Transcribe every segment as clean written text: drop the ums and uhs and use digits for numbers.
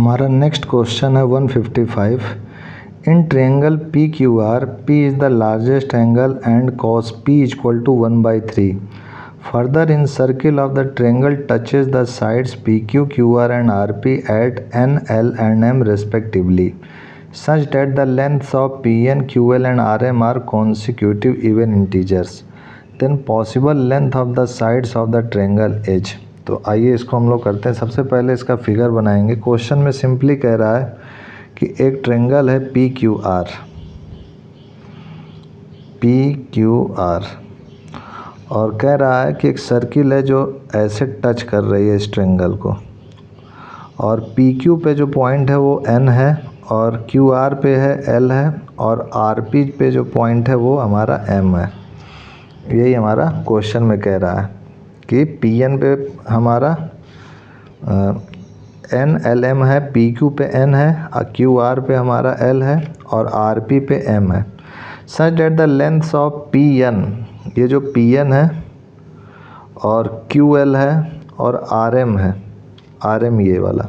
हमारा next question है 155। In triangle P Q R P is the largest angle and cos P equal to 1/3। Further incircle of the triangle touches the sides P Q Q R and R P at N L and M respectively such that the lengths of PN, QL and RM are consecutive even integers. Then possible length of the sides of the triangle is। तो आइए इसको हम लोग करते हैं। सबसे पहले इसका फिगर बनाएंगे। क्वेश्चन में सिंपली कह रहा है कि एक ट्रायंगल है पी क्यू आर और कह रहा है कि एक सर्किल है जो ऐसे टच कर रही है इस ट्रायंगल को, और पी क्यू पे जो पॉइंट है वो एन है और क्यू आर पे है एल है और आर पी पे जो पॉइंट है वो हमारा एम है। यही हमारा क्वेश्चन में कह रहा है कि पी एन पे हमारा एन एल एम है, पी क्यू पे एन है, क्यू आर पे हमारा एल है और आर पी पे एम है। Such that the lengths of P N, ये जो पी एन है और क्यू एल है और आर एम है, आर एम ये वाला,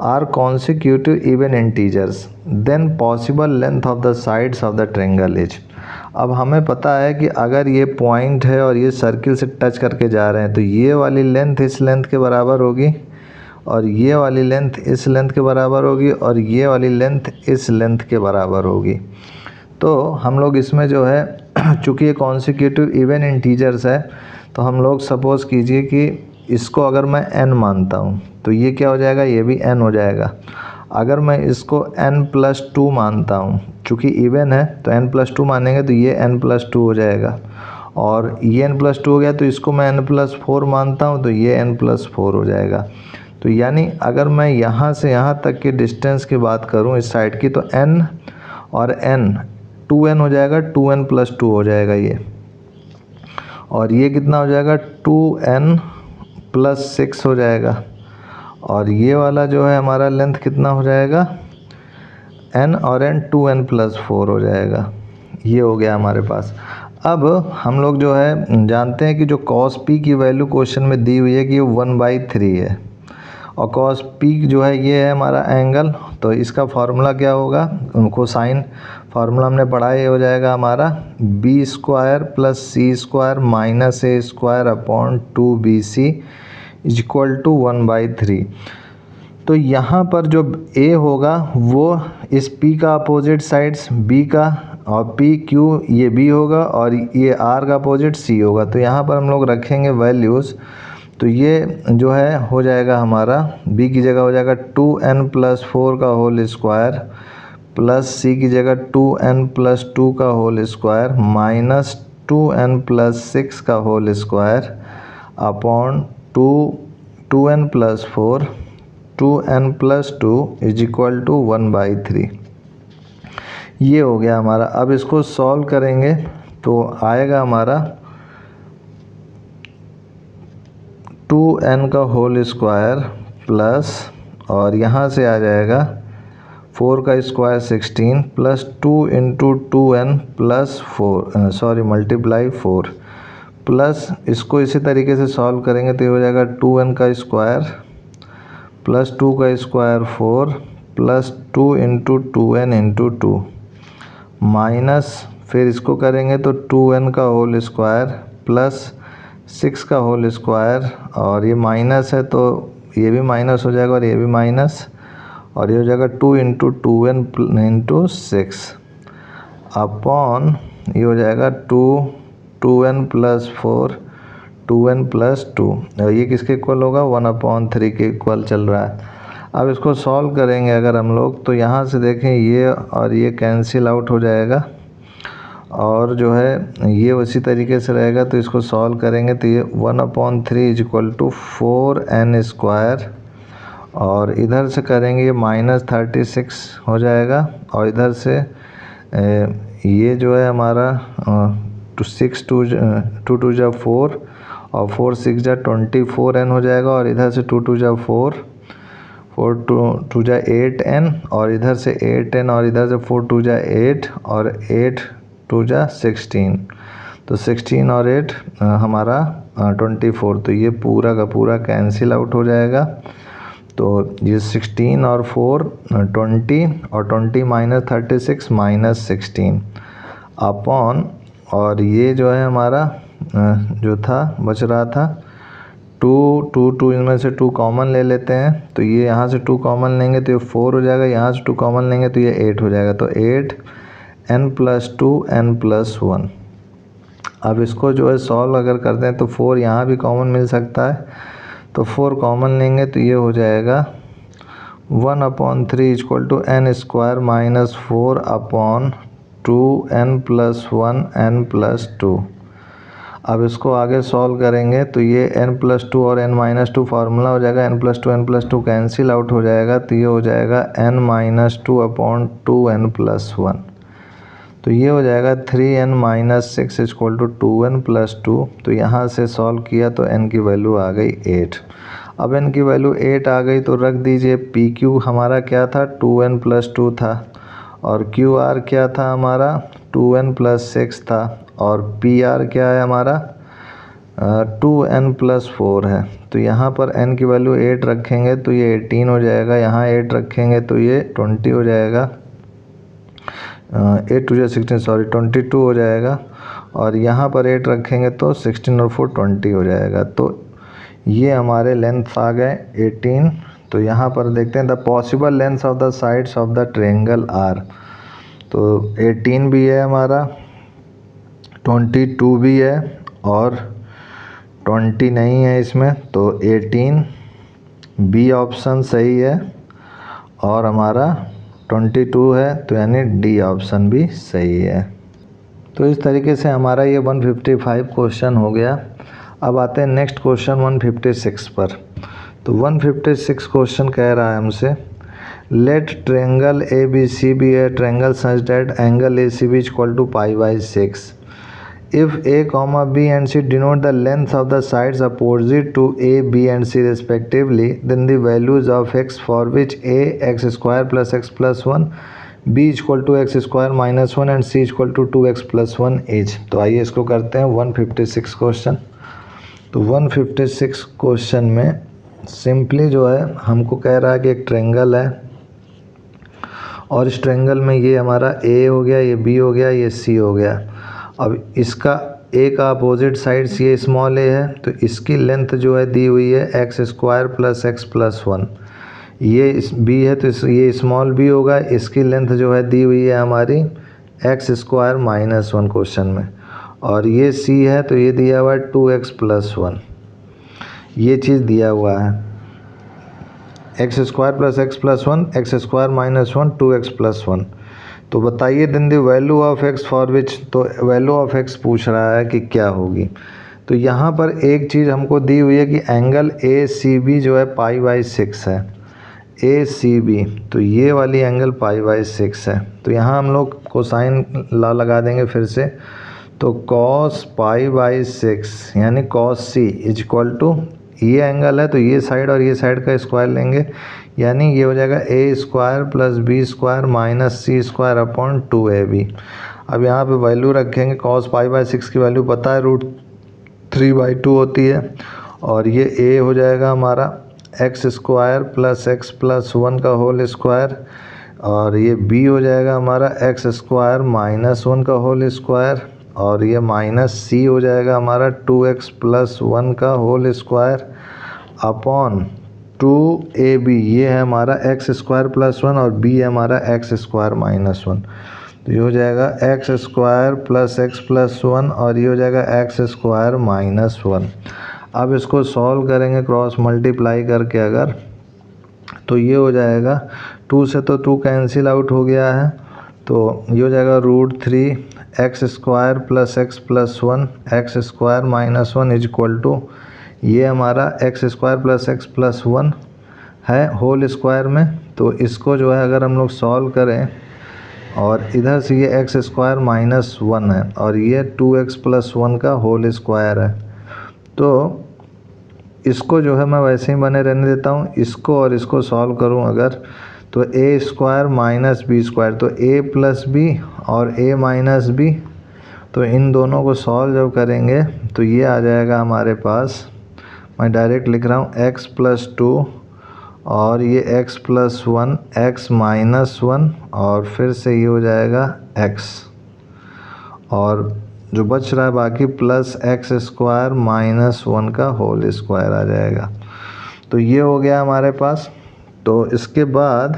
are consecutive even integers, then possible length of the sides of the triangle is। अब हमें पता है कि अगर ये पॉइंट है और ये सर्किल से टच करके जा रहे हैं तो ये वाली लेंथ इस लेंथ के बराबर होगी और ये वाली लेंथ इस लेंथ के बराबर होगी और ये वाली लेंथ इस लेंथ के बराबर होगी। तो हम लोग इसमें जो है चूँकि ये कॉन्सिक्यूटिव इवन इंटीजर्स है तो हम लोग सपोज़ कीजिए कि इसको अगर मैं n मानता हूँ तो ये क्या हो जाएगा, ये भी n हो जाएगा। अगर मैं इसको n+2 मानता हूँ, चूँकि इवन है तो n+2 मानेंगे तो ये n+2 हो जाएगा, और ये n+2 हो गया तो इसको मैं n+4 मानता हूँ तो ये n+4 हो जाएगा। तो यानी अगर मैं यहाँ से यहाँ तक के डिस्टेंस की बात करूँ इस साइड की, तो n और n 2n हो जाएगा, 2n+2 हो जाएगा ये, और ये कितना हो जाएगा 2n+6 हो जाएगा, और ये वाला जो है हमारा लेंथ कितना हो जाएगा n और n 2n+4 हो जाएगा। ये हो गया हमारे पास। अब हम लोग जो है जानते हैं कि जो cos p की वैल्यू क्वेश्चन में दी हुई है कि ये 1/3 है, और cos p जो है ये है हमारा एंगल, तो इसका फार्मूला क्या होगा, कोसाइन फार्मूला हमने पढ़ा, ये हो जाएगा हमारा b² + c² - a² / 2bc = 1/3। तो यहाँ पर जो a होगा वो इस p का अपोजिट साइड्स b का, और p q ये b होगा और ये r का अपोजिट c होगा। तो यहाँ पर हम लोग रखेंगे वैल्यूज़, तो ये जो है हो जाएगा हमारा b की जगह हो जाएगा 2n+4 का होल स्क्वायर प्लस c की जगह 2n+2 का होल स्क्वायर माइनस 2n+6 का whole square upon 2n+4 2n+2 = 1/3। ये हो गया हमारा। अब इसको सॉल्व करेंगे तो आएगा हमारा 2n का होल स्क्वायर प्लस, और यहाँ से आ जाएगा 4 का square 16 plus 2 × 2n plus 4 multiply 4 plus, इसको इसी तरीके से सॉल्व करेंगे तो ये हो जाएगा 2n का स्क्वायर प्लस 2 का स्क्वायर 4 प्लस 2 × 2n × 2 माइनस, फिर इसको करेंगे तो 2n का होल स्क्वायर प्लस 6 का होल स्क्वायर, और ये माइनस है तो ये भी माइनस हो जाएगा और ये भी माइनस, और ये हो जाएगा 2 × 2n × 6 अपॉन ये हो जाएगा 2n + 4 2n + 2, और ये किसके इक्वल होगा 1/3 के इक्वल चल रहा है। अब इसको सॉल्व करेंगे अगर हम लोग, तो यहाँ से देखें ये और ये कैंसिल आउट हो जाएगा, और जो है ये उसी तरीके से रहेगा। तो इसको सॉल्व करेंगे तो ये 1/3 = 4n², और इधर से करेंगे ये -36 हो जाएगा, और इधर से ये जो है हमारा 6 2 = 4 और 4 6 = 24n हो जाएगा, और इधर से 2 2 = 4 4 2 = 8n, और इधर से 8n, और इधर से 4 2 = 8 और 8 2 = 16, तो 16 और 8 हमारा 24, तो ये पूरा का पूरा कैंसिल आउट हो जाएगा। तो ये 16 और 4 20 और 20 माइनस 36 माइनस 16 अपॉन, और ये जो है हमारा जो था बच रहा था 2 इनमें से 2 कॉमन ले लेते हैं, तो ये यहाँ से 2 कॉमन लेंगे तो ये 4 हो जाएगा, यहाँ से 2 कॉमन लेंगे तो ये 8 हो जाएगा। तो 8 n + 2 n + 1। अब इसको जो है सॉल्व अगर करते हैं तो 4 यहाँ भी कॉमन मिल सकता है, तो 4 कॉमन लेंगे तो ये हो जाएगा 1/3 = n² - 4/2 n + 1 n + 2। अब इसको आगे सॉल्व करेंगे तो ये n + 2 और n - 2 फार्मूला हो जाएगा, n + 2 n + 2 कैंसिल आउट हो जाएगा, तो ये हो जाएगा n - 2/2 n + 1। तो ये हो जाएगा 3n - 6 = 2n + 2। तो यहाँ से सॉल्व किया तो n की वैल्यू आ गई 8। अब n की वैल्यू 8 आ गई तो रख दीजिए। PQ हमारा क्या था, 2n + 2 था, और QR क्या था हमारा, 2n + 6 था, और PR क्या है हमारा 2n + 4 है। तो यहाँ पर n की वैल्यू 8 रखेंगे तो ये 18 हो जाएगा, यहाँ 8 रखेंगे तो ये 20 हो जाएगा, 8 2 16 सॉरी 22 हो जाएगा, और यहाँ पर 8 रखेंगे तो 16 और 4 20 हो जाएगा। तो ये हमारे लेंथ आ गए 18। तो यहाँ पर देखते हैं the possible length of the sides of the triangle are. तो 18 भी है हमारा, 22 भी है, और 20 नहीं है इसमें, तो 18 बी ऑप्शन सही है, और हमारा 22 है, तो यानी डी ऑप्शन भी सही है। तो इस तरीके से हमारा ये 155 क्वेश्चन हो गया। अब आते हैं नेक्स्ट क्वेश्चन 156 पर। तो 156 क्वेश्चन कह रहा है हमसे, let triangle ABC B A triangle such that angle ACB = π/6। If A, B and C denote the length of the sides opposite to A, B and C respectively, then the values of x for which A x² + x + 1, B = x² - 1 and C = 2x + 1 is। तो आइए इसको करते हैं 156 question. तो 156 question में simply जो है हमको कह रहा है कि एक ट्रायंगल है, और इस ट्रायंगल में ये हमारा A हो गया, ये B हो गया, ये C हो गया। अब इसका A का अपोजिट साइड्स ये स्मॉल a है, तो इसकी लेंथ जो है दी हुई है x² + x + 1। ये B है तो ये स्मॉल b होगा, इसकी लेंथ जो है दी हुई है हमारी x² - 1 क्वेश्चन में, और ये C है तो ये दिया हुआ है 2x + 1। ये चीज़ दिया हुआ है x² + x + 1, x² - 1 2x + 1। तो बताइए then the value of x for which. तो वैल्यू ऑफ x पूछ रहा है कि क्या होगी। तो यहाँ पर एक चीज़ हमको दी हुई है कि एंगल ACB जो है π/6 है, ACB, तो ये वाली एंगल π/6 है। तो यहाँ हम लोग कोसाइन ला लगा देंगे फिर से, तो cos π/6 यानी cos C = ये एंगल है तो ये साइड और ये साइड का स्क्वायर लेंगे, यानी ये हो जाएगा A² + B² - C² / 2AB। अब यहाँ पे वैल्यू रखेंगे, cos π/6 की वैल्यू पता है √3/2 होती है, और ये A हो जाएगा हमारा x² + x + 1 का होल स्क्वायर, और ये B हो जाएगा हमारा x² - 1 का होल स्क्वायर, और ये C हो जाएगा हमारा 2x + 1 का होल स्क्वायर अपॉन 2AB। ये है हमारा x² + 1 और B है हमारा x² - 1। तो ये हो जाएगा x² + x + 1 और ये हो जाएगा x² - 1। अब इसको सॉल्व करेंगे क्रॉस मल्टीप्लाई करके अगर, तो ये हो जाएगा 2 से तो 2 कैंसिल आउट हो गया है, तो ये हो जाएगा √3 x² + x + 1 x² - 1 = ये हमारा x² + x + 1 है होल स्क्वायर में। तो इसको जो है अगर हम लोग सॉल्व करें, और इधर से ये x² - 1 है और ये 2x + 1 का होल स्क्वायर है, तो इसको जो है मैं वैसे ही बने रहने देता हूँ। इसको और इसको सॉल्व करूँ अगर, तो a² - b², तो a + b और a - b, तो इन दोनों को सॉल्व जब करेंगे तो ये आ जाएगा हमारे पास, मैं डायरेक्ट लिख रहा हूँ x + 2 और ये x प्लस 1 x माइनस 1 और फिर से ये हो जाएगा x, और जो बच रहा है बाकी प्लस एक्स स्क्वायर माइनस 1 का होल स्क्वायर आ जाएगा। तो ये हो गया हमारे पास। तो इसके बाद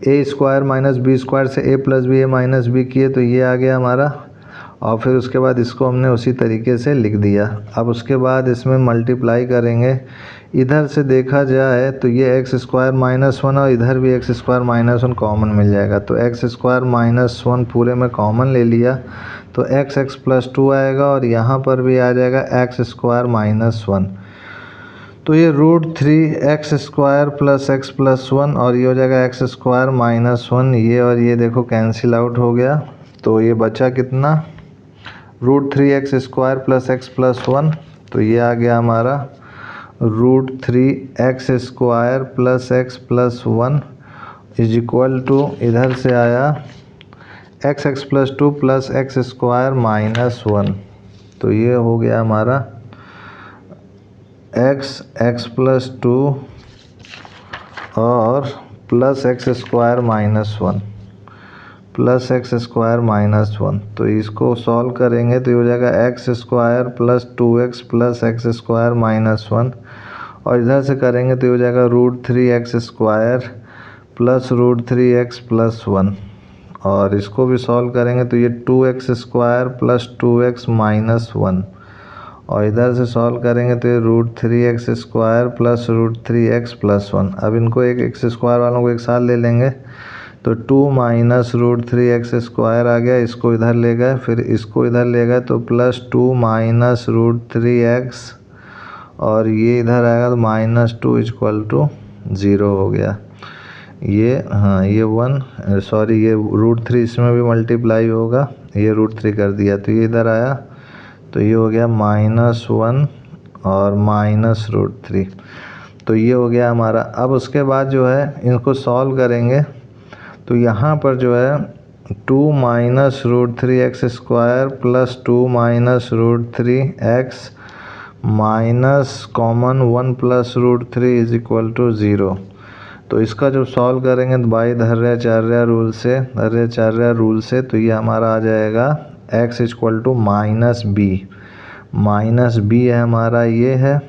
ए स्क्वायर माइनस बी स्क्वायर से ए प्लस बी ए माइनस बी किए, तो ये आ गया हमारा, और फिर उसके बाद इसको हमने उसी तरीके से लिख दिया। अब उसके बाद इसमें मल्टीप्लाई करेंगे, इधर से देखा जाए तो ये एक्स स्क्वायर माइनस 1 और इधर भी एक्स स्क्वायर माइनस 1 कॉमन मिल जाएगा, तो एक्स स्क्वायर माइनस 1 पूरे में कॉमन ले लिया तो एक्स एक्स प्लस 2 आएगा, और यहाँ पर भी आ जाएगा एक्स स्क्वायर माइनस 1। तो ये √3 x² प्लस एक्स प्लस 1, और ये हो जाएगा एक्स स्क्वायर माइनस 1। ये और ये देखो कैंसिल आउट हो गया, तो ये बचा कितना, √3 x² प्लस एक्स प्लस 1। तो ये आ गया हमारा √3 x² plus x plus 1 is equal to, इधर से आया एक्स एक्स प्लस 2 प्लस एक्स स्क्वायर माइनस 1। तो ये हो गया हमारा एक्स एक्स प्लस 2 और plus x square minus 1 plus x square minus 1। तो इसको सॉल्व करेंगे तो ये हो जाएगा x square plus 2x plus x square minus 1, और इधर से करेंगे तो ये हो जाएगा √3 x² प्लस √3x प्लस 1, और इसको भी सॉल्व करेंगे तो ये 2x² प्लस 2x माइनस 1, और इधर से सॉल्व करेंगे तो ये √3x² प्लस √3x प्लस 1। अब इनको एक x² वालों को एक साथ ले लेंगे तो 2 माइनस √3x² आ गया, इसको इधर ले गए, फिर इसको इधर ले गए तो प्लस 2 माइनस √3x, और ये इधर आएगा तो माइनस 2 इक्वल टू 0 हो गया। ये हाँ ये 1 सॉरी ये √3 इसमें भी मल्टीप्लाई होगा, ये √3 कर दिया तो ये इधर आया, तो ये हो गया -1 और माइनस √3। तो ये हो गया हमारा। अब उसके बाद जो है इनको सॉल्व करेंगे तो यहाँ पर जो है 2 minus √3x² plus 2 minus √3x minus common 1 plus √3 is equal to 0। तो इसका जब सॉल्व करेंगे तो बाई धर्याचार्य रूल से तो ये हमारा आ जाएगा x equal to minus B है हमारा, ये है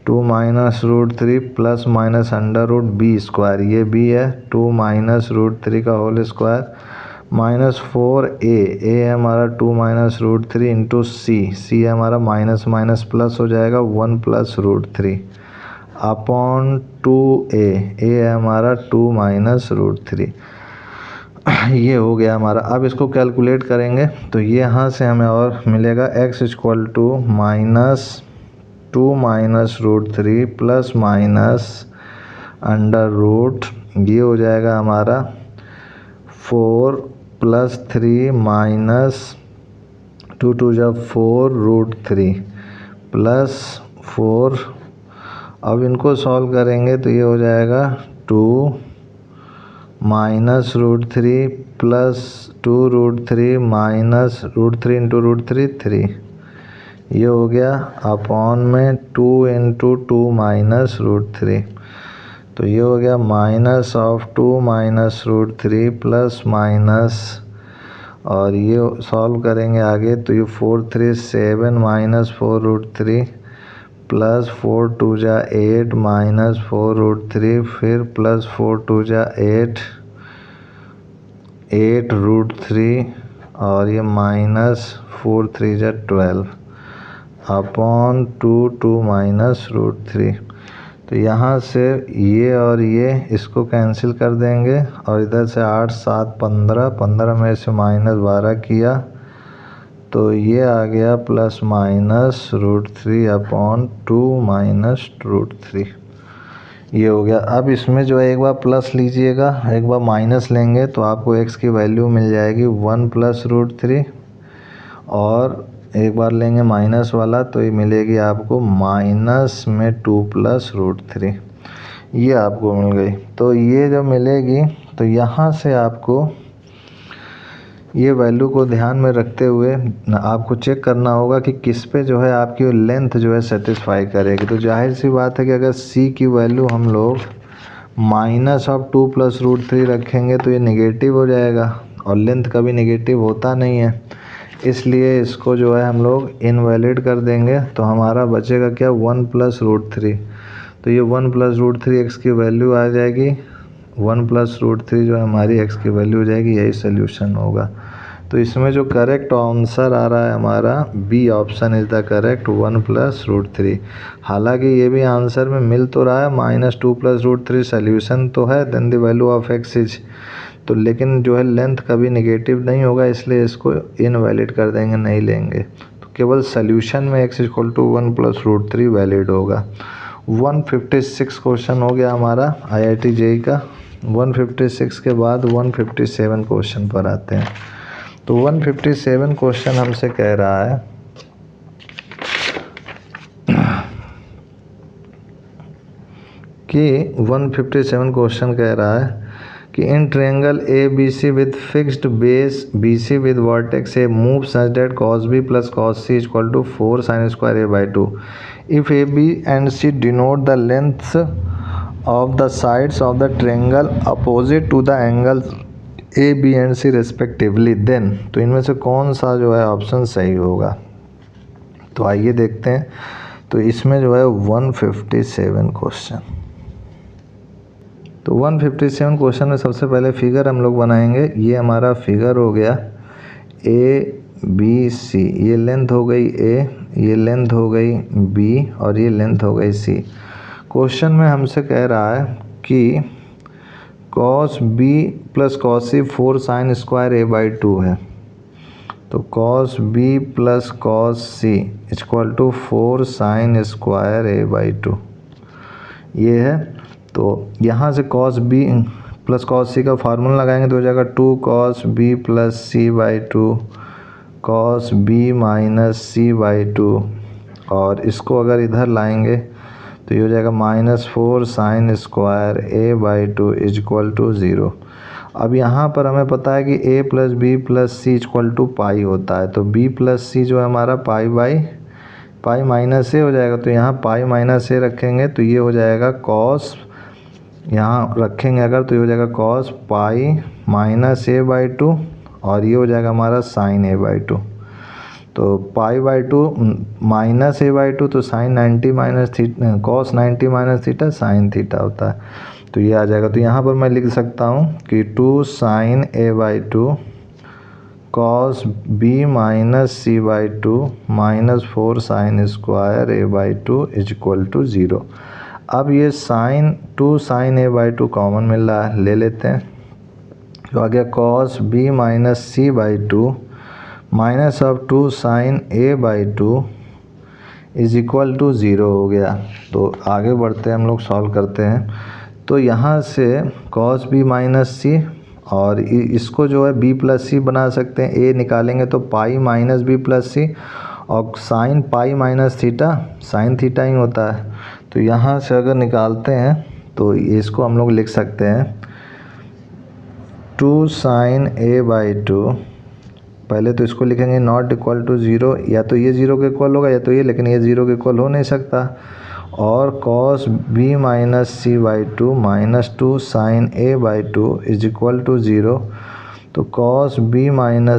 2 माइनस √3 प्लस माइनस अंडर√b², ये b है 2 माइनस √3 का होल स्क्वायर माइनस 4a, है हमारा 2 माइनस √3 इंटू c है हमारा माइनस माइनस प्लस हो जाएगा 1 प्लस √3 अपॉन 2a, है हमारा 2 माइनस √3। ये हो गया हमारा। अब इसको कैलकुलेट करेंगे तो ये यहाँ से हमें और मिलेगा x equal to -2 minus √3 plus minus under root, ये हो जाएगा हमारा 4 प्लस 3 माइनस 2 2 जा 4 √3 प्लस 4। अब इनको सॉल्व करेंगे तो ये हो जाएगा 2 माइनस √3 प्लस 2 √3 माइनस √3 इंटू √3 3, ये हो गया अपॉन में 2 इंटू 2 माइनस √3। तो ये हो गया minus of 2 minus √3 plus minus, और ये सॉल्व करेंगे आगे तो ये 4 3 7 माइनस 4 √3 प्लस 4 2 जा 8 माइनस 4 √3 फिर प्लस 4 2 जा 8 √3, और ये माइनस 4 3 जा 12 अपॉन 2 2 माइनस √3। तो यहाँ से ये और ये इसको कैंसिल कर देंगे, और इधर से 8 7 15 15 में से -12 किया तो ये आ गया प्लस माइनस √3 अपॉन 2 माइनस √3, ये हो गया। अब इसमें जो है एक बार प्लस लीजिएगा, एक बार माइनस लेंगे तो आपको x की वैल्यू मिल जाएगी 1 प्लस √3, और एक बार लेंगे माइनस वाला तो ये मिलेगी आपको माइनस में 2 प्लस √3, ये आपको मिल गई। तो ये जब मिलेगी तो यहाँ से आपको ये वैल्यू को ध्यान में रखते हुए आपको चेक करना होगा कि किस पे जो है आपकी लेंथ जो है सेटिस्फाई करेगी। तो जाहिर सी बात है कि अगर c की वैल्यू हम लोग -2 + √3 रखेंगे तो ये नेगेटिव हो जाएगा और लेंथ कभी नेगेटिव होता नहीं है, इसलिए इसको जो है हम लोग इनवैलिड कर देंगे। तो हमारा बचेगा क्या 1 + √3। तो ये 1 + √3 x की वैल्यू आ जाएगी। 1 + √3 जो हमारी x की वैल्यू हो जाएगी, यही सोल्यूशन होगा। तो इसमें जो करेक्ट आंसर आ रहा है हमारा B option is the correct 1 + √3। हालांकि ये भी आंसर में मिल तो रहा है -2 + √3 सोल्यूशन तो है, then the value of x is, तो लेकिन जो है लेंथ कभी नेगेटिव नहीं होगा, इसलिए इसको इनवैलिड कर देंगे, नहीं लेंगे। तो केवल सोल्यूशन में x = 1 + √3 वैलिड होगा। 156 क्वेश्चन हो गया हमारा IIT JEE का। 156 के बाद 157 क्वेश्चन पर आते हैं। तो 157 क्वेश्चन हमसे कह रहा है कि 157 क्वेश्चन कह रहा है कि in triangle ABC with fixed base BC with vertex A move such that cos B + cos C = 4 sin² A/2 if AB and C denote the lengths of the sides of the triangle opposite to the angles A B and C respectively then, तो इनमें से कौन सा जो है option सही होगा। तो आइए देखते हैं। तो इसमें जो है 157 क्वेश्चन, तो 157 क्वेश्चन में सबसे पहले फिगर हम लोग बनाएंगे। ये हमारा फिगर हो गया ABC, ये लेंथ हो गई A, ये लेंथ हो गई B और ये लेंथ हो गई C। क्वेश्चन में हमसे कह रहा है कि cos B + cos C 4 sin² A/2 है। तो cos B + cos C = 4 sin² A/2 ये है। तो यहाँ से cos B + cos C का फार्मूला लगाएंगे तो हो जाएगा 2 cos B + C/2 cos B - C/2, और इसको अगर इधर लाएंगे तो ये हो जाएगा -4 sin² A/2 = 0। अब यहाँ पर हमें पता है कि A + B + C = पाई होता है, तो B + C जो है हमारा पाई -A हो जाएगा। तो यहाँ पाई -A रखेंगे तो ये हो जाएगा cos, यहाँ रखेंगे अगर तो ये हो जाएगा cos पाई -A/2 और ये हो जाएगा हमारा sin A/2। तो पाई/2 -A/2 तो sin 90 - cos 90 - sin थीटा होता है, तो ये आ जाएगा। तो यहाँ पर मैं लिख सकता हूँ कि 2 sin A/2 cos B - C/2 -4 sin² A/2 = 0। अब ये 2 sin A/2 कॉमन मिल रहा है, ले लेते हैं। तो आ गया cos B - C/2 -2 sin A/2 = 0 हो गया। तो आगे बढ़ते हैं, हम लोग सॉल्व करते हैं। तो यहाँ से cos B - C और इसको जो है B + C बना सकते हैं। A निकालेंगे तो पाई -B + C और sin पाई -थीटा sin थीटा ही होता है। तो यहाँ से अगर निकालते हैं तो इसको हम लोग लिख सकते हैं 2 sin A/2, पहले तो इसको लिखेंगे ≠ 0, या तो ये 0 के इक्वल होगा या तो ये, लेकिन ये 0 के इक्वल हो नहीं सकता। और cos B - C/2 -2 sin A/2 = 0, तो cos B -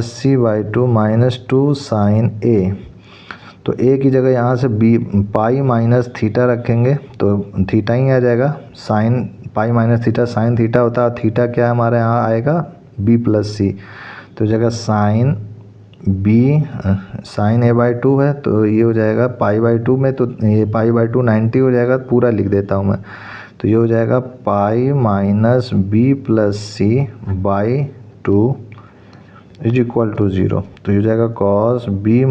C/2 -2 sin A, तो A की जगह यहाँ से पाई -थीटा रखेंगे तो थीटा ही आ जाएगा। sin पाई -थीटा sin थीटा होता है, थीटा क्या हमारे यहाँ आएगा B + C, तो जगह sin A/2 है तो ये हो जाएगा पाई/2 में, तो ये पाई/2 90 हो जाएगा, पूरा लिख देता हूँ मैं। तो ये हो जाएगा पाई -B + C/2 = 0। तो ये हो जाएगा cos B -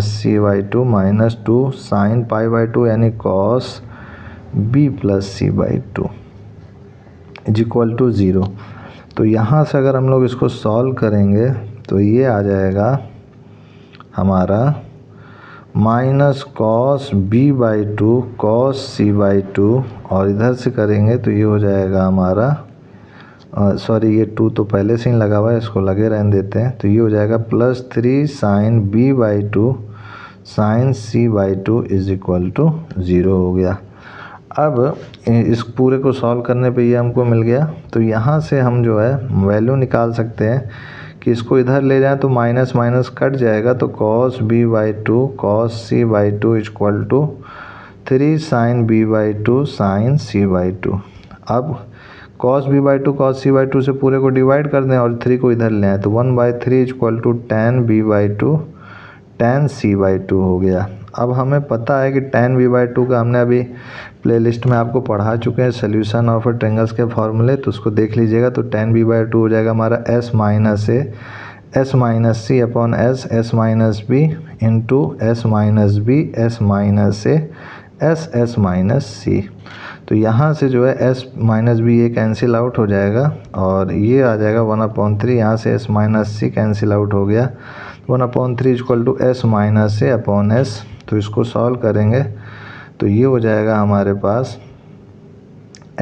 C/2 -2 sin पाई/2 यानी cos B + C/2 = 0। तो यहाँ से अगर हम लोग इसको सॉल्व करेंगे तो ये आ जाएगा हमारा -cos B/2 cos C/2, और इधर से करेंगे तो ये हो जाएगा हमारा सॉरी ये 2 तो पहले से ही लगा हुआ है, इसको लगे रहने देते हैं। तो ये हो जाएगा +3 sin b/2 sin c/2 is equal to 0 हो गया। अब इस पूरे को सॉल्व करने पे ये हमको मिल गया। तो यहाँ से हम जो है वैल्यू निकाल सकते हैं कि इसको इधर ले जाएं तो माइनस माइनस कट जाएगा, तो cos b/2 cos c/2 equal to 3 sin b/2 sin c/2। अब cos b/2 cos c/2 से पूरे को डिवाइड कर दें और 3 को इधर ले आए, तो 1/3 equal to tan b/2 tan c/2 हो गया। अब हमें पता है कि tan b/2 का हमने अभी प्लेलिस्ट में आपको पढ़ा चुके हैं सोल्यूशन ऑफ ट्रायंगल्स के फॉर्मूले, तो उसको देख लीजिएगा। तो tan b/2 हो जाएगा हमारा s minus a s minus c upon s minus b into s minus b s minus a s minus c। तो यहाँ से जो है s माइनस बी ये कैंसिल आउट हो जाएगा और ये आ जाएगा 1/3। यहाँ से s minus C cancel out हो गया, 1/3 equal to s minus A upon s। तो इसको सॉल्व करेंगे तो ये हो जाएगा हमारे पास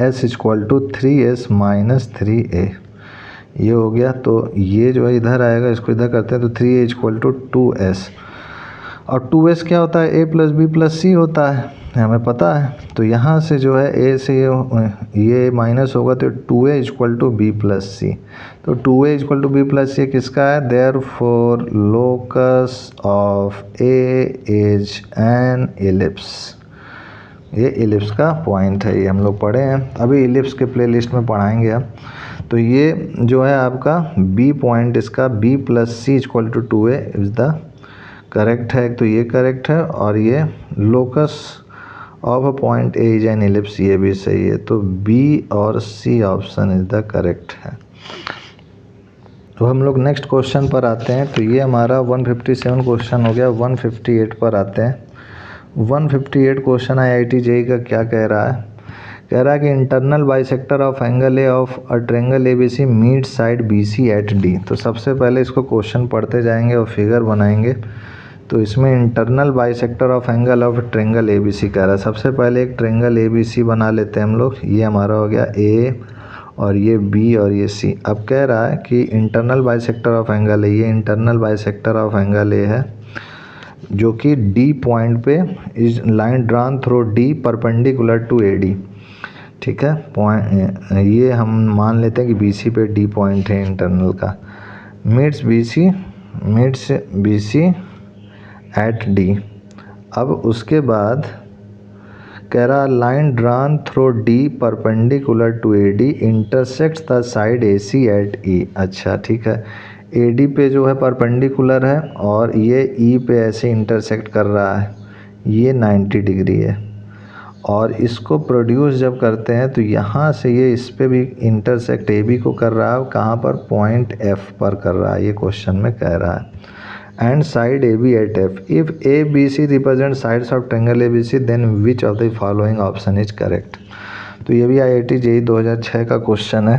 s equal to 3s minus 3a, ये हो गया। तो ये जो है इधर आएगा, इसको इधर करते हैं तो 3a इक्वल टू 2s, और 2s क्या होता है, a प्लस बी प्लस सी होता है, हमें पता है। तो यहाँ से जो है a से ये माइनस होगा तो 2a equal to B plus C. तो 2a equal to B plus C किसका है, therefore locus of a is an ellipse. ये एलिप्स का पॉइंट है, ये हम लोग पढ़े हैं, अभी एलिप्स के प्लेलिस्ट में पढ़ाएंगे हम। तो ये जो है आपका b पॉइंट, इसका b plus C equal to 2a is the correct है, तो ये करेक्ट है। और ये locus of a point A is an ellipse, ये भी सही है। तो बी और C option is the correct है। तो हम लोग नेक्स्ट क्वेश्चन पर आते हैं। तो ये हमारा 157 क्वेश्चन हो गया। 158 पर आते हैं। 158 क्वेश्चन IIT JEE का क्या कह रहा है, कह रहा है कि internal bisector of angle A of a triangle ABC meet side BC at D। तो सबसे पहले इसको क्वेश्चन पढ़ते जाएंगे और फिगर बनाएंगे। तो इसमें internal bisector of angle of triangle ABC कह रहा है। सबसे पहले एक ट्रायंगल ABC बना लेते हैं हम लोग। ये हमारा हो गया A और ये B और ये C। अब कह रहा है कि इंटरनल बाइसेक्टर ऑफ एंगल है, ये internal bisector of angle A है जो कि D पॉइंट पे is line drawn through D perpendicular to AD। ठीक है, पॉइंट ये हम मान लेते हैं कि BC पे D पॉइंट है इंटरनल का। Meets BC at D। अब उसके बाद कह रहा line drawn through D perpendicular to AD intersects the side AC at E। अच्छा ठीक है, AD पे जो है परपेंडिकुलर है और ये E पे ऐसे इंटरसेक्ट कर रहा है, ये 90 डिग्री है। और इसको प्रोड्यूस जब करते हैं तो यहाँ से ये इस पे भी इंटरसेक्ट AB को कर रहा है, कहाँ पर, पॉइंट F पर कर रहा है, ये क्वेश्चन में कह रहा है। And side AB at F, if ABC represent sides of triangle ABC then which of the following option is correct. तो ये भी IIT JEE 2006 का क्वेश्चन है।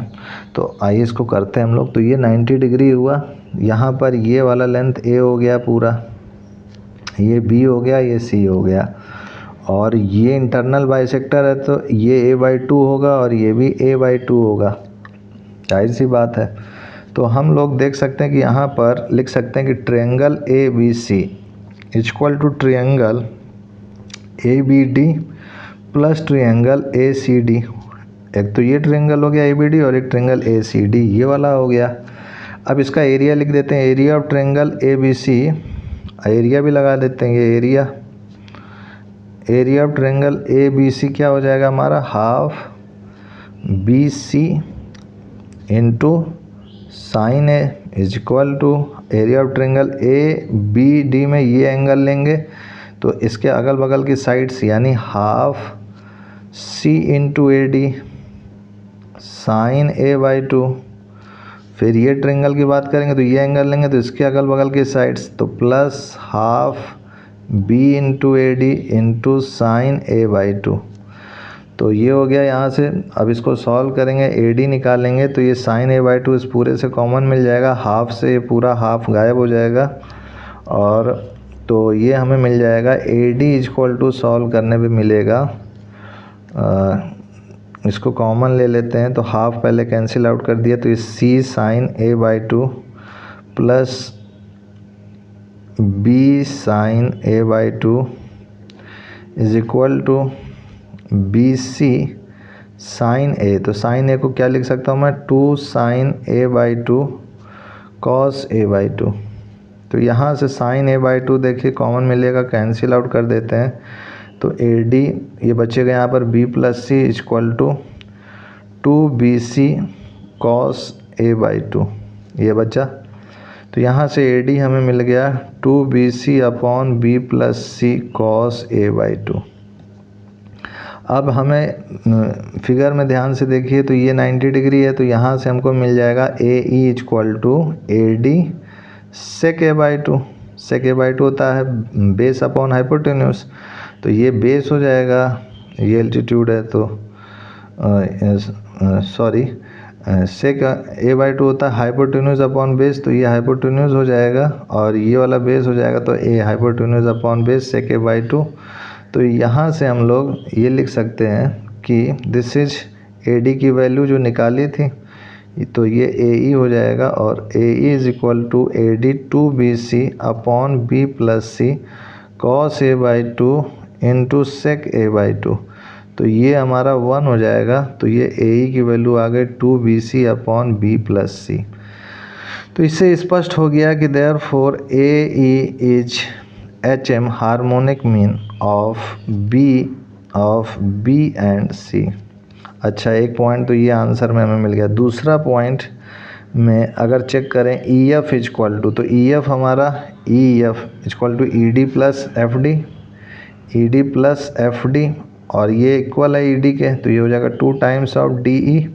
तो आइए इसको करते हैं हम लोग। तो ये 90 डिग्री हुआ, यहाँ पर ये वाला लेंथ A हो गया पूरा, ये B हो गया, ये C हो गया, और ये इंटरनल बाइसेक्टर है तो ये A/2 होगा और ये भी A/2 होगा, जाहिर सी बात है। तो हम लोग देख सकते हैं कि यहाँ पर लिख सकते हैं कि triangle ABC equal to triangle ABD plus triangle ACD। एक तो ये ट्रायंगल हो गया ABD और एक ट्रायंगल ACD, ये वाला हो गया। अब इसका एरिया लिख देते हैं, area of triangle ABC, area भी लगा देते हैं, ये एरिया ऑफ ट्रायंगल ABC क्या हो जाएगा हमारा, half BC into sine A is equal to area of triangle ABD में ये एंगल लेंगे तो इसके अगल बगल की साइड्स यानी half C into AD sine A/2। फिर ये ट्रायंगल की बात करेंगे तो ये एंगल लेंगे तो इसके अगल बगल की साइड्स तो plus half B into AD into sine A/2। तो ये हो गया यहाँ से। अब इसको सॉल्व करेंगे, AD निकालेंगे तो ये साइन A/2 इस पूरे से कॉमन मिल जाएगा, हाफ से ये पूरा हाफ गायब हो जाएगा, और तो ये हमें मिल जाएगा AD इक्वल टू, सॉल्व करने पे मिलेगा इसको कॉमन ले लेते हैं तो हाफ पहले कैंसिल आउट कर दिया, तो ये C sine A by two plus B sine A by two is equal to B C sine A. तो साइन ए को क्या लिख सकता हूँ मैं, 2 sine A by two cos A by two. तो यहाँ से साइन ए बाई टू देखिए कॉमन मिलेगा, कैंसिल आउट कर देते हैं, तो ए डी ये बचेगा यहाँ पर B plus C equal to 2bc cos A by two, ये बचा। तो यहाँ से ए डी हमें मिल गया 2bc upon B plus C cos A by two. अब हमें फिगर में ध्यान से देखिए तो ये 90 डिग्री है, तो यहाँ से हमको मिल जाएगा A E equal to A D sec A by two. Sec A by two होता है बेस अपॉन हाइपोटेन्यूज, तो ये बेस हो जाएगा, ये एल्टीट्यूड है तो sorry sec A by two होता है हाइपोटेन्यूज अपॉन बेस, तो ये हाइपोटेन्यूज हो जाएगा और ये वाला बेस हो जाएगा, तो A hypotenuse upon base sec A by two. तो यहाँ से हम लोग ये लिख सकते हैं कि दिस इज ए डी की वैल्यू जो निकाली थी, तो ये ए ई हो जाएगा और A E is equal to A D 2bc upon B plus C cos A by two into sec A by two. तो ये हमारा 1 हो जाएगा, तो ये ए ई की वैल्यू आ गई 2bc upon B plus C. तो इससे स्पष्ट हो गया कि therefore A E is H M harmonic mean of B and C. अच्छा, एक पॉइंट तो ये आंसर में हमें मिल गया। दूसरा पॉइंट में अगर चेक करें ई एफ इक्वल टू, तो ई एफ हमारा E F equal to E D plus F D, E D plus F D, और ये इक्वल है ई डी के, तो ये हो जाएगा 2 टाइम्स ऑफ डी ई,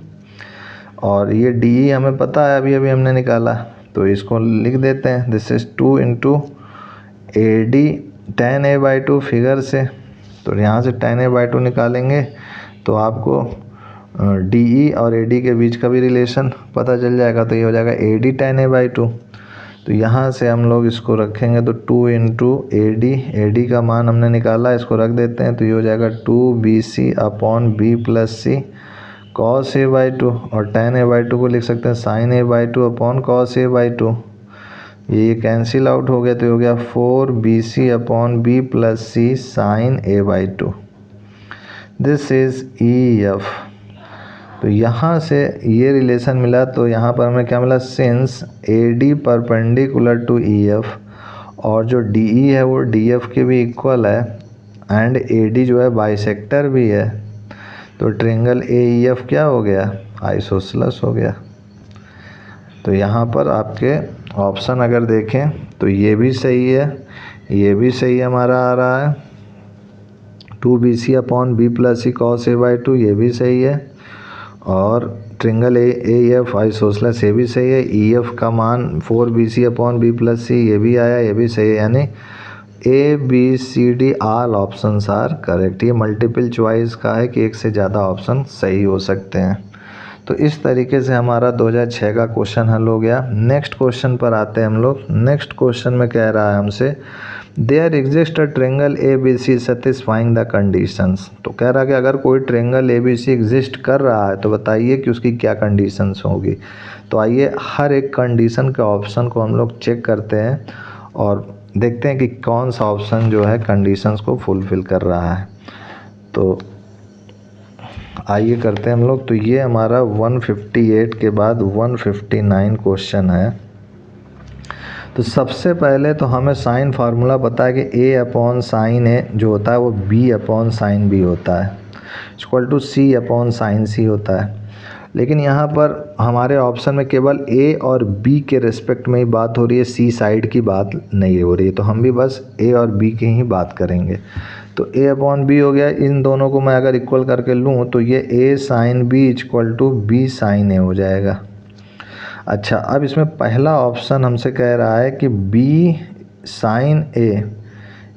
और ये डी ई हमें पता है, अभी हमने निकाला, तो इसको लिख देते हैं this is 2 into A D tan A by to figure से। तो यहाँ से tan ए बाई टू निकालेंगे तो आपको डी ई और ए डी के बीच का भी रिलेशन पता चल जाएगा, तो ये हो जाएगा A D tan A by two. तो यहाँ से हम लोग इसको रखेंगे तो 2 इंटू ए डी का मान हमने निकाला, इसको रख देते हैं, तो ये हो जाएगा 2bc upon B plus C cos A by two, और tan ए बाई टू को लिख सकते हैं sine A by two upon cos A by two. ये कैंसिल आउट हो गया, तो हो गया 4bc upon B plus C sine A by two. This is E F. तो यहाँ से ये रिलेशन मिला, तो यहाँ पर हमें क्या मिला, since A D perpendicular to E F, और जो डी ई है वो डी एफ के भी इक्वल है, एंड ए डी जो है बाइसेक्टर भी है, तो ट्रायंगल ए ई एफ क्या हो गया, आइसोसेलेस हो गया। तो यहाँ पर आपके ऑप्शन अगर देखें तो ये भी सही है, ये भी सही हमारा आ रहा है 2bc upon B plus C cos A by two, ये भी सही है, और ट्रायंगल ए एफ आइसोसेलेस ये भी सही है। ई एफ का मान 4bc अपॉन बी प्लस सी ये भी आया, ये भी सही है, यानी A B C D all options are correct. ये मल्टीपल चॉइस का है कि एक से ज़्यादा ऑप्शन सही हो सकते हैं। तो इस तरीके से हमारा 2006 का क्वेश्चन हल हो गया। नेक्स्ट क्वेश्चन पर आते हैं हम लोग। नेक्स्ट क्वेश्चन में कह रहा है हमसे there exist a triangle A B C satisfying the conditions. तो कह रहा है कि अगर कोई triangle A B C exist कर रहा है तो बताइए कि उसकी क्या कंडीशंस होगी। तो आइए हर एक कंडीशन के ऑप्शन को हम लोग चेक करते हैं और देखते हैं कि कौन सा ऑप्शन जो है कंडीशंस को फुलफ़िल कर रहा है। तो आइए करते हैं हम लोग। तो ये हमारा 158 के बाद 159 क्वेश्चन है। तो सबसे पहले तो हमें साइन फार्मूला पता है कि ए अपॉन साइन ए जो होता है वो बी अपॉन साइन बी होता है, equal to C upon sine C होता है। लेकिन यहाँ पर हमारे ऑप्शन में केवल ए और बी के रिस्पेक्ट में ही बात हो रही है, सी साइड की बात नहीं हो रही है, तो हम भी बस ए और बी की ही बात करेंगे। तो ए अपॉन बी हो गया, इन दोनों को मैं अगर इक्वल करके लूँ तो ये A sine B equal to B sine A हो जाएगा। अच्छा, अब इसमें पहला ऑप्शन हमसे कह रहा है कि B sine A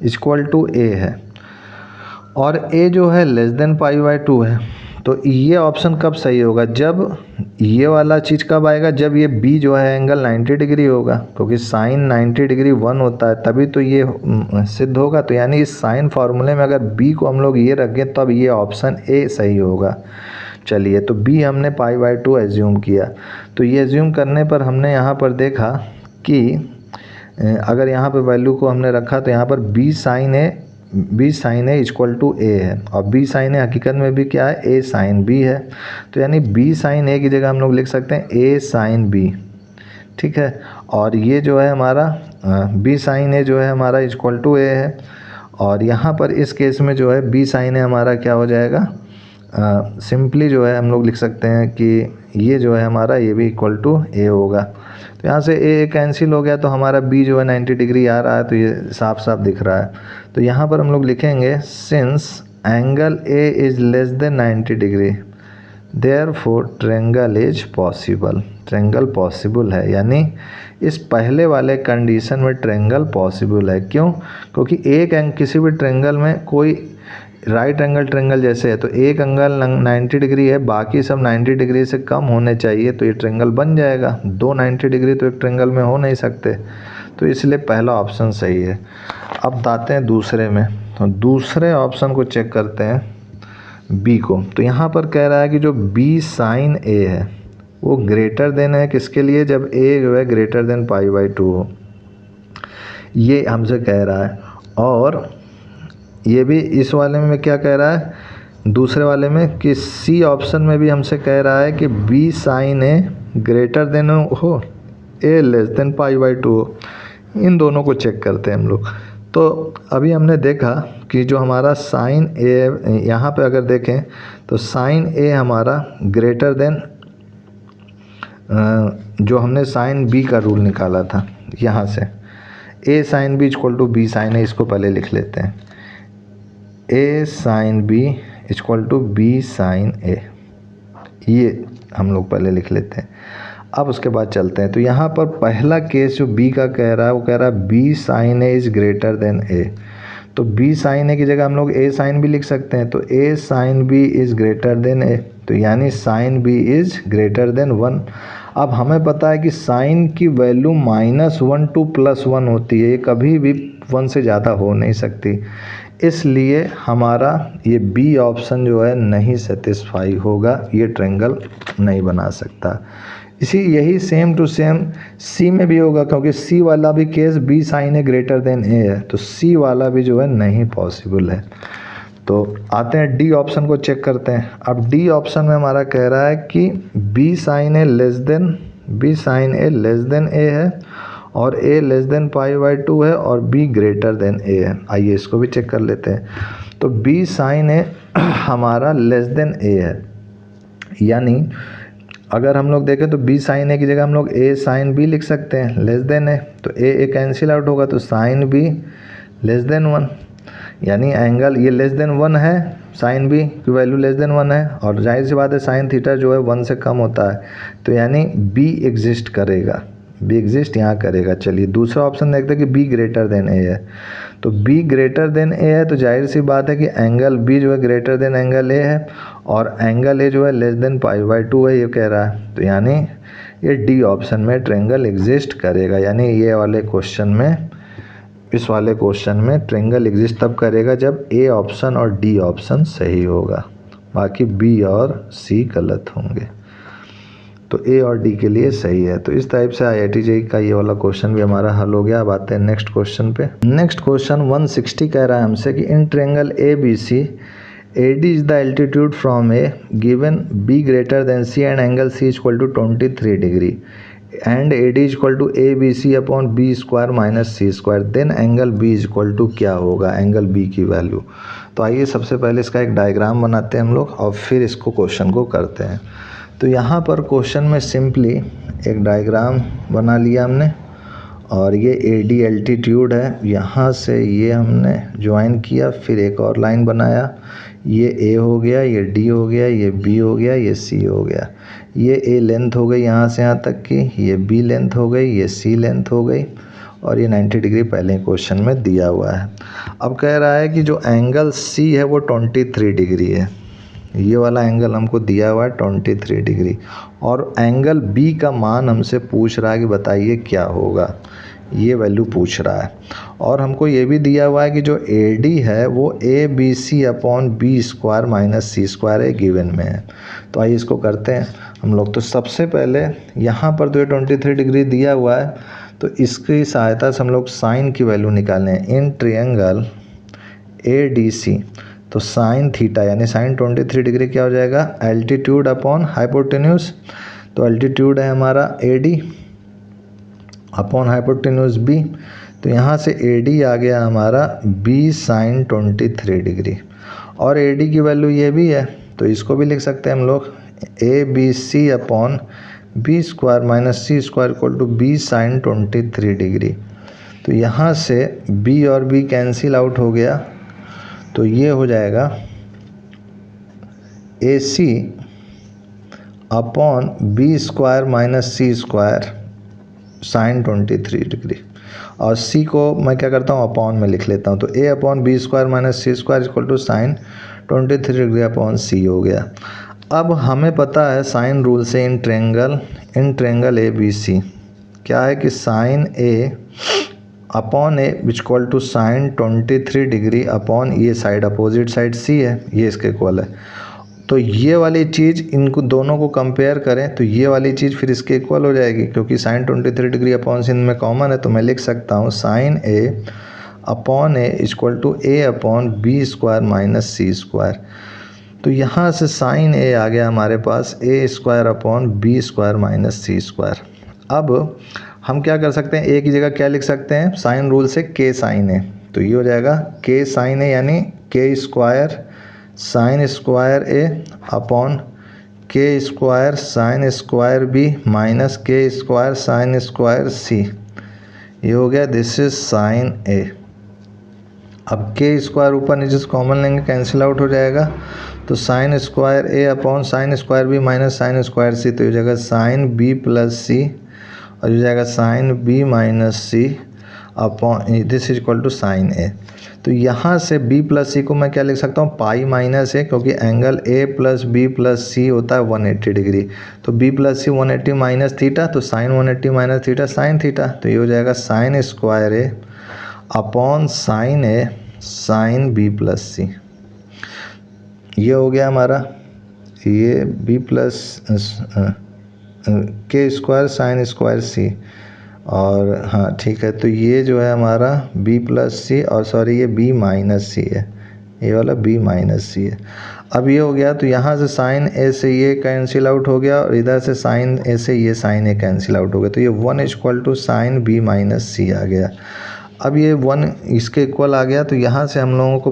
equal to A है और ए जो है लेस देन π/2 है। तो ये ऑप्शन कब सही होगा, जब ये वाला चीज़ कब आएगा, जब ये बी जो है एंगल 90 डिग्री होगा, क्योंकि साइन 90 डिग्री 1 होता है तभी तो ये सिद्ध होगा। तो यानी इस साइन फार्मूले में अगर बी को हम लोग ये रखें तब ये ऑप्शन ए सही होगा। चलिए, तो b हमने π/2 एज्यूम किया। तो ये एज्यूम करने पर हमने यहाँ पर देखा कि अगर यहाँ पे वैल्यू को हमने रखा तो यहाँ पर b sin a equal to a है, और b sin a हकीकत में भी क्या है, a sin b है। तो यानी b sin a की जगह हम लोग लिख सकते हैं a sin b, ठीक है। और ये जो है हमारा b sin a जो है हमारा इक्वल टू a है, और यहाँ पर इस केस में जो है b sin a हमारा क्या हो जाएगा, सिंपली जो है हम लोग लिख सकते हैं कि ये जो है हमारा ये भी इक्वल टू a होगा। तो यहाँ से a कैंसिल हो गया, तो हमारा b जो है 90 डिग्री आ रहा है, तो ये साफ साफ दिख रहा है। तो यहाँ पर हम लोग लिखेंगे since angle a is less than 90 degree therefore triangle is possible. Triangle possible है, यानी इस पहले वाले कंडीशन में ट्रायंगल पॉसिबल है। क्यों? क्योंकि किसी भी ट्रायंगल में कोई राइट एंगल ट्रायंगल जैसे है तो एक एंगल 90 डिग्री है, बाकी सब 90 डिग्री से कम होने चाहिए, तो ये ट्रायंगल बन जाएगा। दो 90 डिग्री तो एक ट्रायंगल में हो नहीं सकते, तो इसलिए पहला ऑप्शन सही है। अब आते हैं दूसरे में, तो दूसरे ऑप्शन को चेक करते हैं बी को। तो यहाँ पर कह रहा है कि जो b sin a है वो ग्रेटर देन है किसके लिए, जब a जो है ग्रेटर देन π/2 हो, ये हमसे कह रहा है। और ये भी इस वाले में क्या कह रहा है, दूसरे वाले में कि सी ऑप्शन में भी हमसे कह रहा है कि b sin a greater than हो a लेस देन π/2 हो। इन दोनों को चेक करते हैं हम लोग। तो अभी हमने देखा कि जो हमारा साइन a, यहाँ पे अगर देखें तो साइन a हमारा ग्रेटर देन, जो हमने साइन b का रूल निकाला था यहाँ से, a sin b equal to b sin a, इसको पहले लिख लेते हैं, a sin b equal to b sin a, ये हम लोग पहले लिख लेते हैं। अब उसके बाद चलते हैं, तो यहाँ पर पहला केस जो b का कह रहा है वो कह रहा है b sin a is greater than a। तो b sin a की जगह हम लोग a sin b लिख सकते हैं, तो a sin b is greater than a, तो यानी sin b is greater than 1। अब हमें पता है कि साइन की वैल्यू -1 टू +1 होती है, ये कभी भी 1 से ज़्यादा हो नहीं सकती, इसलिए हमारा ये बी ऑप्शन जो है नहीं सेटिस्फाई होगा, ये ट्रायंगल नहीं बना सकता। यही सेम टू सेम सी में भी होगा, क्योंकि सी वाला भी case b sin a greater than a है, तो सी वाला भी जो है नहीं पॉसिबल है। तो आते हैं डी ऑप्शन को चेक करते हैं। अब डी ऑप्शन में हमारा कह रहा है कि b sin a less than a है, और a लेस देन π/2 है, और b ग्रेटर देन a है। आइए इसको भी चेक कर लेते हैं। तो b sin a हमारा लेस देन a है, यानी अगर हम लोग देखें तो b sin a की जगह हम लोग a sin b लिख सकते हैं, लेस देन है, तो a कैंसिल आउट होगा, तो sin b लेस देन 1, यानी एंगल ये लेस देन 1 है, sin b की वैल्यू लेस देन 1 है, और जाहिर सी बात है sin थीटा जो है 1 से कम होता है, तो यानी b एग्जिस्ट करेगा, b एग्जिस्ट यहाँ करेगा। चलिए दूसरा ऑप्शन देखते हैं कि b ग्रेटर देन a है। तो b ग्रेटर देन a है, तो जाहिर सी बात है कि एंगल b जो है ग्रेटर देन एंगल a है, और एंगल a जो है लेस देन π/2 है, ये कह रहा है। तो यानी ये डी ऑप्शन में ट्रायंगल एग्जिस्ट करेगा, यानी ये वाले क्वेश्चन में, इस वाले क्वेश्चन में ट्रायंगल एग्जिस्ट तब करेगा जब ए ऑप्शन और डी ऑप्शन सही होगा, बाकी बी और सी गलत होंगे। तो ए और डी के लिए सही है। तो इस टाइप से IIT JEE का ये वाला क्वेश्चन भी हमारा हल हो गया। अब आते हैं नेक्स्ट क्वेश्चन पे। नेक्स्ट क्वेश्चन 160 कह रहा है हमसे कि in triangle ABC AD is the altitude from A given B greater than C and angle C equal to 23 degree and AD equal to ABC upon B square minus C square, then angle B equal to क्या होगा, angle B की value. तो आइए सबसे पहले इसका एक diagram बनाते हैं हम लोग, और फिर इसको क्वेश्चन को करते हैं। तो यहाँ पर क्वेश्चन में सिंपली एक डायग्राम बना लिया हमने, और ये AD एल्टीट्यूड है, यहाँ से ये हमने ज्वाइन किया, फिर एक और लाइन बनाया, ये A हो गया, ये D हो गया, ये B हो गया, ये C हो गया, ये A लेंथ हो गई यहाँ से यहाँ तक की, ये B लेंथ हो गई, ये C लेंथ हो गई, और ये 90 डिग्री पहले क्वेश्चन में दिया हुआ है। अब कह रहा है कि जो एंगल C है वो 23 डिग्री है, ये वाला एंगल हमको दिया हुआ है 23 डिग्री, और एंगल B का मान हमसे पूछ रहा है कि बताइए क्या होगा। ये वैल्यू पूछ रहा है। और हमको ये भी दिया हुआ है कि जो AD है वो ABC upon B square minus C square है, गिवन में है। तो आइए इसको करते हैं हम लोग। तो सबसे पहले यहाँ पर तो ये 23 डिग्री दिया हुआ है, तो इसकी सहायता से हम लोग साइन की वैल्यू निकालें। इन ट्रायंगल ADC तो साइन थीटा यानी साइन 23 डिग्री क्या हो जाएगा, एल्टीट्यूड अपॉन हाइपोटेन्यूज। तो एल्टीट्यूड है हमारा AD अपॉन हाइपोटेन्यूज B। तो यहाँ से AD आ गया हमारा B साइन 23 डिग्री, और AD की वैल्यू ये भी है, तो इसको भी लिख सकते हैं हम लोग ABC upon B square minus C square equal to B sine 23 degree. तो यहाँ से B और B कैंसिल आउट हो गया, तो ये हो जाएगा AC upon B square minus C square sine 23 degree, और C को मैं क्या करता हूँ अपॉन में लिख लेता हूँ। तो A upon B square minus C square equal to sine 23 degree upon C हो गया। अब हमें पता है साइन रूल से इन ट्रायंगल ABC क्या है कि sine A upon A equal to sine 23 degree upon ये साइड अपोजिट साइड C है, ये इसके इक्वल है। तो ये वाली चीज़ इनको दोनों को कंपेयर करें तो ये वाली चीज़ फिर इसके इक्वल हो जाएगी, क्योंकि साइन 23 डिग्री अपॉन C इनमें कॉमन है। तो मैं लिख सकता हूँ sine A upon A equal to A upon B square minus C square. तो यहाँ से साइन A आ गया हमारे पास A square upon B square minus C square. अब हम क्या कर सकते हैं, A की जगह क्या लिख सकते हैं, साइन रूल से K साइन A। तो ये हो जाएगा K साइन A यानी K square sine square A upon K square sine square B minus K square sine square C। ये हो गया, दिस इज साइन A। अब K स्क्वायर ऊपर नीचे से कॉमन लेंगे, कैंसिल आउट हो जाएगा। तो sign square A upon sine square B minus sign square C। तो ये जाएगा साइन B प्लस C, और ये जाएगा sine B minus C upon this is equal to sine A। तो यहाँ से B प्लस C को मैं क्या लिख सकता हूँ, पाई माइनस A, क्योंकि angle A plus B plus C होता है 180 डिग्री। तो B plus C 180 minus theta, तो sine 180 minus theta sine theta. तो ये हो जाएगा sine square A upon sine A sine B plus C। ये हो गया हमारा, ये B plus K square sine square C, और हाँ ठीक है। तो ये जो है हमारा B प्लस C, और सॉरी ये B माइनस C है, ये वाला B माइनस C है। अब ये हो गया, तो यहाँ से साइन A से ये कैंसिल आउट हो गया, और इधर से साइन A से ये साइन A कैंसिल आउट हो गया। तो ये 1 equal to sine B minus C आ गया। अब ये 1 इसके इक्वल आ गया, तो यहाँ से हम लोगों को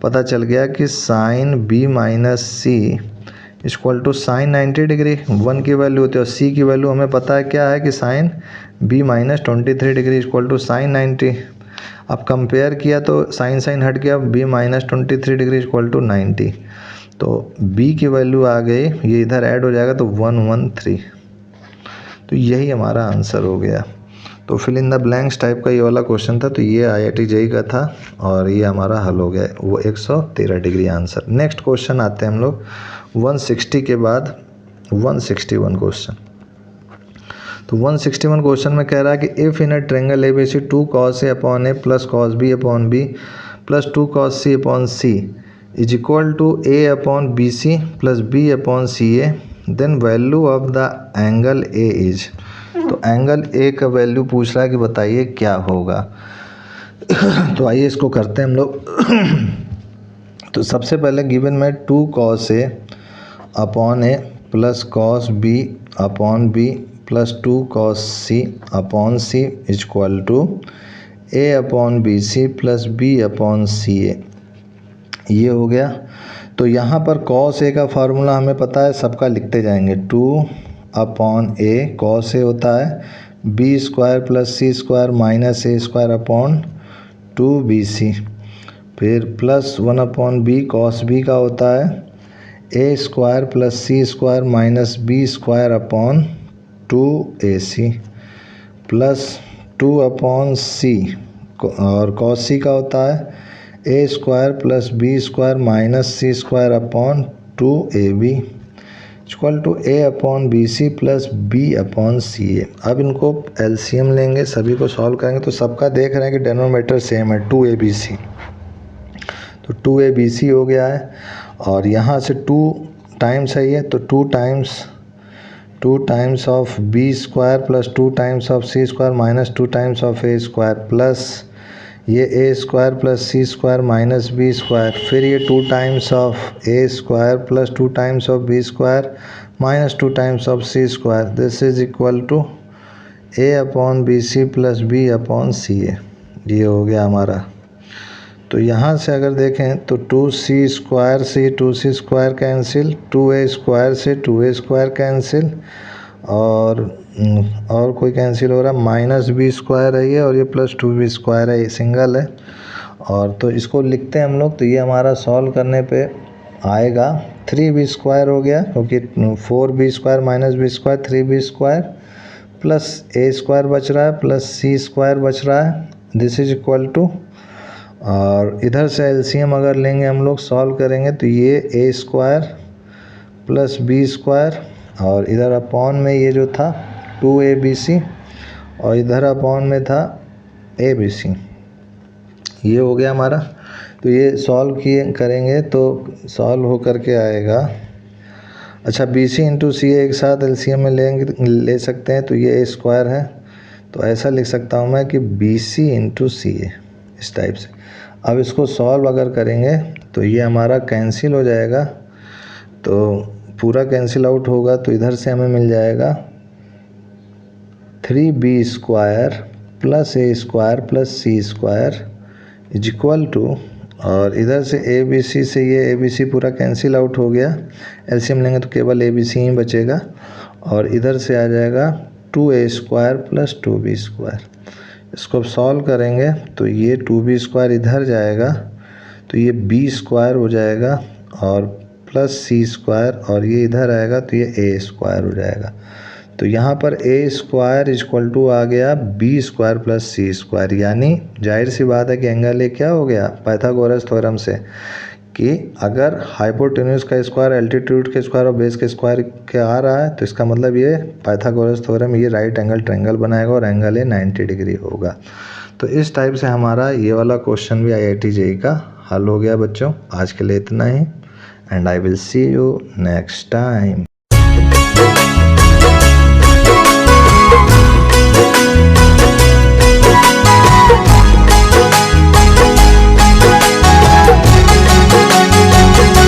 पता चल गया कि sine B minus C equal to sine 90 degree 1 की वैल्यू होती है, और C की वैल्यू हमें पता है क्या है कि sine B minus 23 degree equal to sine 90। अब कंपेयर किया तो साइन साइन हट गया, B minus 23 degree equal to 90। तो B की वैल्यू आ गई, ये इधर ऐड हो जाएगा तो 113। तो यही हमारा आंसर हो गया। तो fill in the blanks type का ये वाला क्वेश्चन था। तो ये IIT JEE का था, और ये हमारा हल हो गया, वो 113 डिग्री आंसर। नेक्स्ट क्वेश्चन आते हैं हम लोग 160 के बाद 161 क्वेश्चन। तो 161 क्वेश्चन में कह रहा है कि if in a triangle ABC 2 cos A upon A plus cos B upon B plus 2 cos C upon C is equal to A upon BC plus B upon CA, then value of the angle A is. तो angle A का value पूछ रहा है कि बताइए क्या होगा। तो आइए इसको करते हैं हम लोग। तो सबसे पहले गिवन में 2 cos A upon A plus cos B upon B plus 2 cos C upon C equal to A upon BC plus B upon CA। ये हो गया। तो यहाँ पर cos A का फार्मूला हमें पता है, सबका लिखते जाएंगे। 2 अपॉन A cos A होता है B square plus C square minus A square upon 2BC, फिर plus 1 upon B cos B का होता है A square plus C square minus B square upon 2AC, plus 2 upon C, और cos C का होता है A square plus B square minus C square upon 2AB। Equal to A upon B C plus B upon C A. अब इनको LCM लेंगे, सभी को solve करेंगे तो सबका देख रहे हैं कि डिनोमिनेटर सेम है 2abc, तो 2abc हो गया है। और यहाँ से 2 टाइम्स है ये, तो 2 times of B square plus 2 times of C square minus 2 times of A square plus ये A square plus C square minus B square, फिर ये 2 times of A square plus 2 times of B square minus 2 times of C square, this is equal to A upon B C plus B upon C A. ये हो गया हमारा। तो यहाँ से अगर देखें तो 2c स्क्वायर से 2c square cancel, 2a square से 2a स्क्वायर कैंसिल, और कोई कैंसिल हो रहा है, माइनस बी स्क्वायर है ये और ये प्लस 2b स्क्वायर है, ये सिंगल है। और तो इसको लिखते हैं हम लोग, तो ये हमारा सॉल्व करने पे आएगा 3b स्क्वायर हो गया, क्योंकि 4b square minus B square 3b square plus a square बच रहा है प्लस c स्क्वायर बच रहा है, दिस इज इक्वल टू, और इधर से एलसीएम अगर लेंगे हम लोग सॉल्व करेंगे तो ये a square plus B square और इधर अपॉन में ये जो था 2abc और इधर अपॉन में था abc, ये हो गया हमारा। तो ये सॉल्व किए करेंगे तो सॉल्व हो करके आएगा, अच्छा bc इंटू सी एक साथ एलसीएम में ले सकते हैं, तो ये a स्क्वायर है, तो ऐसा लिख सकता हूँ मैं कि bc इंटू सी ए, इस टाइप से। अब इसको सॉल्व अगर करेंगे तो ये हमारा कैंसिल हो जाएगा, तो पूरा कैंसिल आउट होगा, तो इधर से हमें मिल जाएगा 3b square plus a square plus c square is equal to, और इधर से abc से ये abc पूरा कैंसिल आउट हो गया, एलसीएम लेंगे तो केवल abc ही बचेगा, और इधर से आ जाएगा 2a square plus 2b square. इसको सॉल्व करेंगे तो ये 2b स्क्वायर इधर जाएगा, तो ये b स्क्वायर हो जाएगा और प्लस c स्क्वायर, और ये इधर आएगा तो ये a स्क्वायर हो जाएगा। तो यहाँ पर a स्क्वायर इक्वल टू आ गया b square plus c square, यानी जाहिर सी बात है कि एंगल ये क्या हो गया पाइथागोरस थ्योरम से, कि अगर हाइपोटेन्यूज का स्क्वायर एल्टीट्यूड के स्क्वायर और बेस के स्क्वायर के आ रहा है तो इसका मतलब ये पाइथागोरस थ्योरम ये राइट एंगल ट्रायंगल बनाएगा और एंगल ये 90 डिग्री होगा। तो इस टाइप से हमारा ये वाला क्वेश्चन भी IIT JEE का हल हो गया बच्चों। आज के लिए इतना ही, and I will see you next time.